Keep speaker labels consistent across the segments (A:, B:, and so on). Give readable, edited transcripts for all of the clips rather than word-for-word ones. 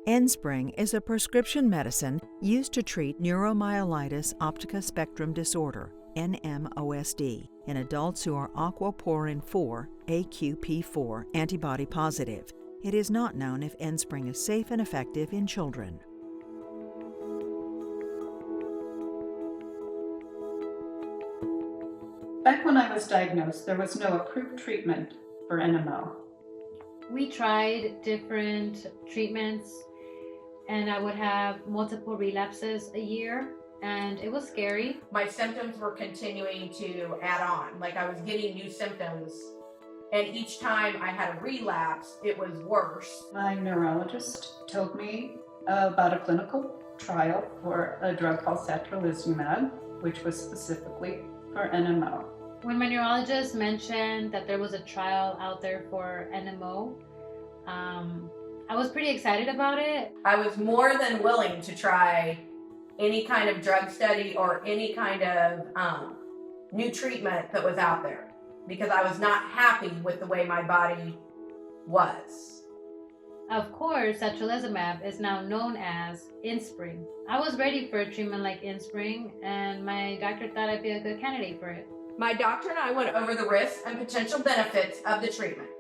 A: ENSPRYNG is a prescription medicine used to treat neuromyelitis optica spectrum disorder, NMOSD, in adults who are aquaporin 4 AQP4 antibody positive. It is not known if ENSPRYNG is safe and effective in children.
B: Back when I was diagnosed, there was no approved treatment for NMO.
C: We tried different treatments, and I would have multiple relapses a year, and it was scary.
D: My symptoms were continuing to add on, like I was getting new symptoms, and each time I had a relapse, it was worse.
B: My neurologist told me about a clinical trial for a drug called satralizumab, which was specifically for NMO.
C: When my neurologist mentioned that there was a trial out there for NMO, I was pretty excited about it.
D: I was more than willing to try any kind of drug study or any kind of new treatment that was out there because I was not happy with the way my body was.
C: Of course, satralizumab is now known as ENSPRYNG. I was ready for a treatment like ENSPRYNG, and my doctor thought I'd be a good candidate for it.
D: My doctor and I went over the risks and potential benefits of the treatment.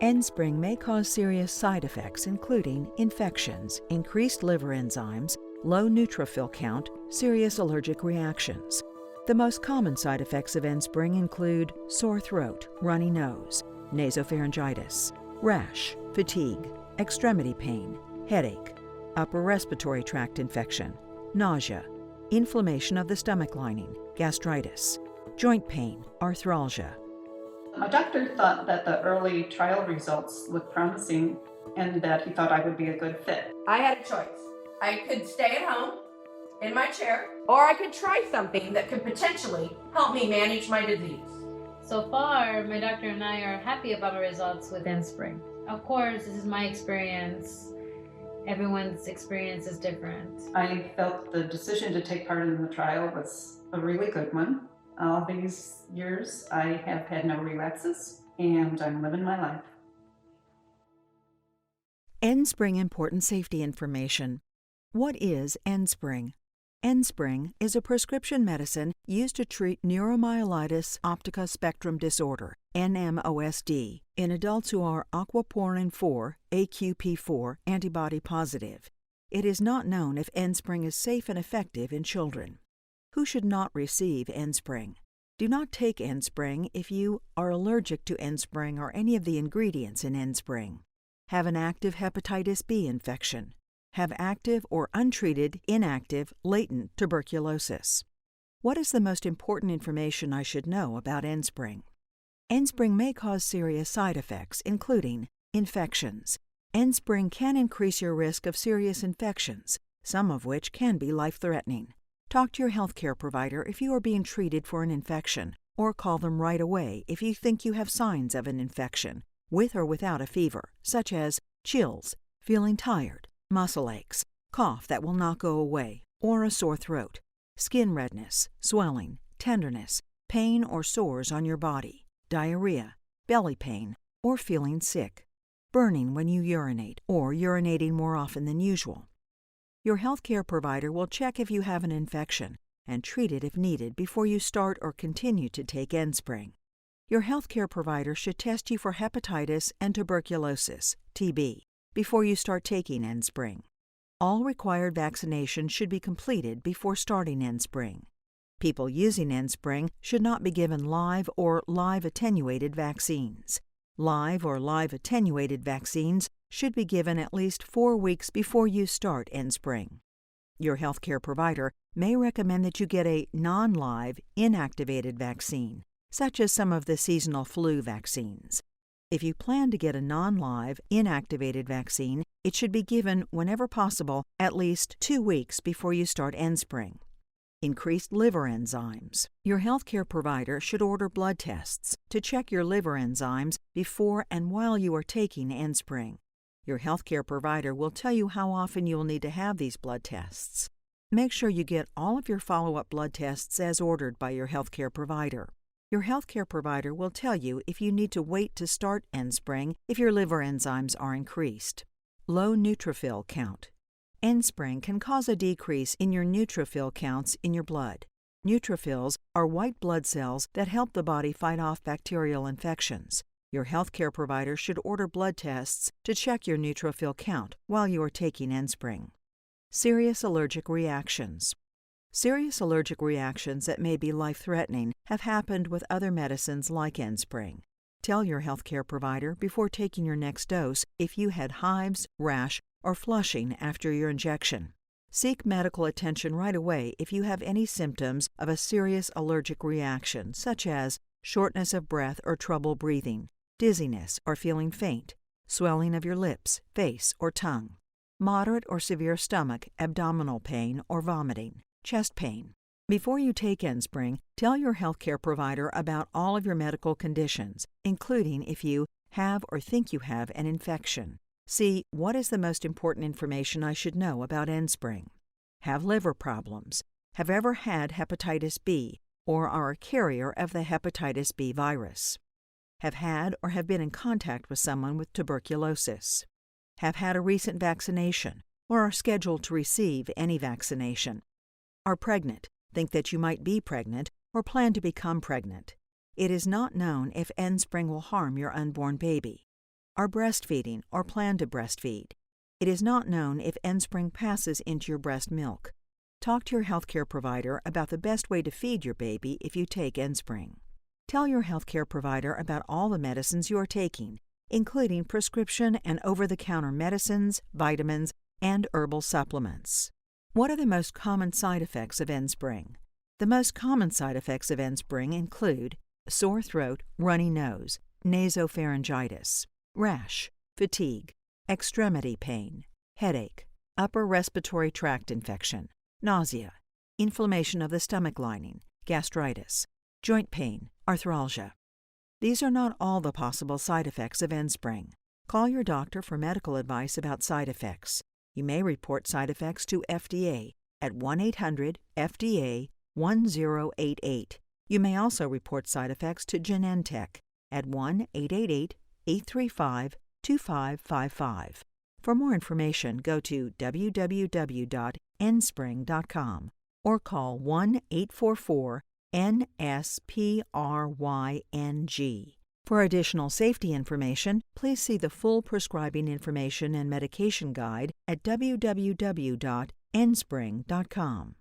A: ENSPRYNG may cause serious side effects including infections, increased liver enzymes, low neutrophil count, serious allergic reactions. The most common side effects of ENSPRYNG include sore throat, runny nose, nasopharyngitis, rash, fatigue, extremity pain, headache, upper respiratory tract infection, nausea, inflammation of the stomach lining, gastritis, joint pain, arthralgia.
B: My doctor thought that the early trial results looked promising and that he thought I would be a good fit.
D: I had a choice. I could stay at home in my chair, or I could try something that could potentially help me manage my disease.
C: So far, my doctor and I are happy about our results with ENSPRYNG. Of course, this is my experience. Everyone's experience is different.
B: I felt the decision to take part in the trial was a really good one. All these years, I have had no relapses, and I'm living my life.
A: ENSPRYNG important safety information. What is ENSPRYNG? ENSPRYNG is a prescription medicine used to treat neuromyelitis optica spectrum disorder, NMOSD, in adults who are aquaporin 4 AQP4 antibody positive. It is not known if ENSPRYNG is safe and effective in children. Who should not receive ENSPRYNG? Do not take ENSPRYNG if you are allergic to ENSPRYNG or any of the ingredients in ENSPRYNG. Have an active hepatitis B infection. Have active or untreated, inactive, latent tuberculosis. What is the most important information I should know about ENSPRYNG? ENSPRYNG may cause serious side effects, including infections. ENSPRYNG can increase your risk of serious infections, some of which can be life-threatening. Talk to your healthcare provider if you are being treated for an infection, or call them right away if you think you have signs of an infection, with or without a fever, such as chills, feeling tired, muscle aches, cough that will not go away, or a sore throat, skin redness, swelling, tenderness, pain or sores on your body, diarrhea, belly pain, or feeling sick, burning when you urinate or urinating more often than usual. Your healthcare provider will check if you have an infection and treat it if needed before you start or continue to take ENSPRYNG. Your healthcare provider should test you for hepatitis and tuberculosis, TB, before you start taking ENSPRYNG. All required vaccinations should be completed before starting ENSPRYNG. People using ENSPRYNG should not be given live or live attenuated vaccines. Live or live attenuated vaccines should be given at least 4 weeks before you start ENSPRYNG. Your healthcare provider may recommend that you get a non-live, inactivated vaccine, such as some of the seasonal flu vaccines. If you plan to get a non-live, inactivated vaccine, it should be given whenever possible at least 2 weeks before you start ENSPRYNG. Increased liver enzymes. Your healthcare provider should order blood tests to check your liver enzymes before and while you are taking ENSPRYNG. Your healthcare provider will tell you how often you will need to have these blood tests. Make sure you get all of your follow-up blood tests as ordered by your healthcare provider. Your healthcare provider will tell you if you need to wait to start ENSPRYNG if your liver enzymes are increased. Low neutrophil count. ENSPRYNG can cause a decrease in your neutrophil counts in your blood. Neutrophils are white blood cells that help the body fight off bacterial infections. Your healthcare provider should order blood tests to check your neutrophil count while you are taking ENSPRYNG. Serious allergic reactions. Serious allergic reactions that may be life-threatening have happened with other medicines like ENSPRYNG. Tell your healthcare provider before taking your next dose if you had hives, rash, or flushing after your injection. Seek medical attention right away if you have any symptoms of a serious allergic reaction, such as shortness of breath or trouble breathing, dizziness or feeling faint, swelling of your lips, face, or tongue, moderate or severe stomach, abdominal pain, or vomiting, chest pain. Before you take ENSPRYNG, tell your healthcare provider about all of your medical conditions, including if you have or think you have an infection. See, what is the most important information I should know about ENSPRYNG? Have liver problems? Have ever had hepatitis B or are a carrier of the hepatitis B virus? Have had or have been in contact with someone with tuberculosis? Have had a recent vaccination or are scheduled to receive any vaccination? Are pregnant, think that you might be pregnant, or plan to become pregnant? It is not known if ENSPRYNG will harm your unborn baby. Are breastfeeding or plan to breastfeed? It is not known if ENSPRYNG passes into your breast milk. Talk to your healthcare provider about the best way to feed your baby if you take ENSPRYNG. Tell your healthcare provider about all the medicines you are taking, including prescription and over-the-counter medicines, vitamins, and herbal supplements. What are the most common side effects of ENSPRYNG? The most common side effects of ENSPRYNG include sore throat, runny nose, nasopharyngitis, rash, fatigue, extremity pain, headache, upper respiratory tract infection, nausea, inflammation of the stomach lining, gastritis, joint pain, arthralgia. These are not all the possible side effects of ENSPRYNG. Call your doctor for medical advice about side effects. You may report side effects to FDA at 1-800-FDA-1088. You may also report side effects to Genentech at 1-888-835-2555. For more information, go to www.enspryng.com or call 1-844-NSPRYNG. For additional safety information, please see the full prescribing information and medication guide at www.enspryng.com.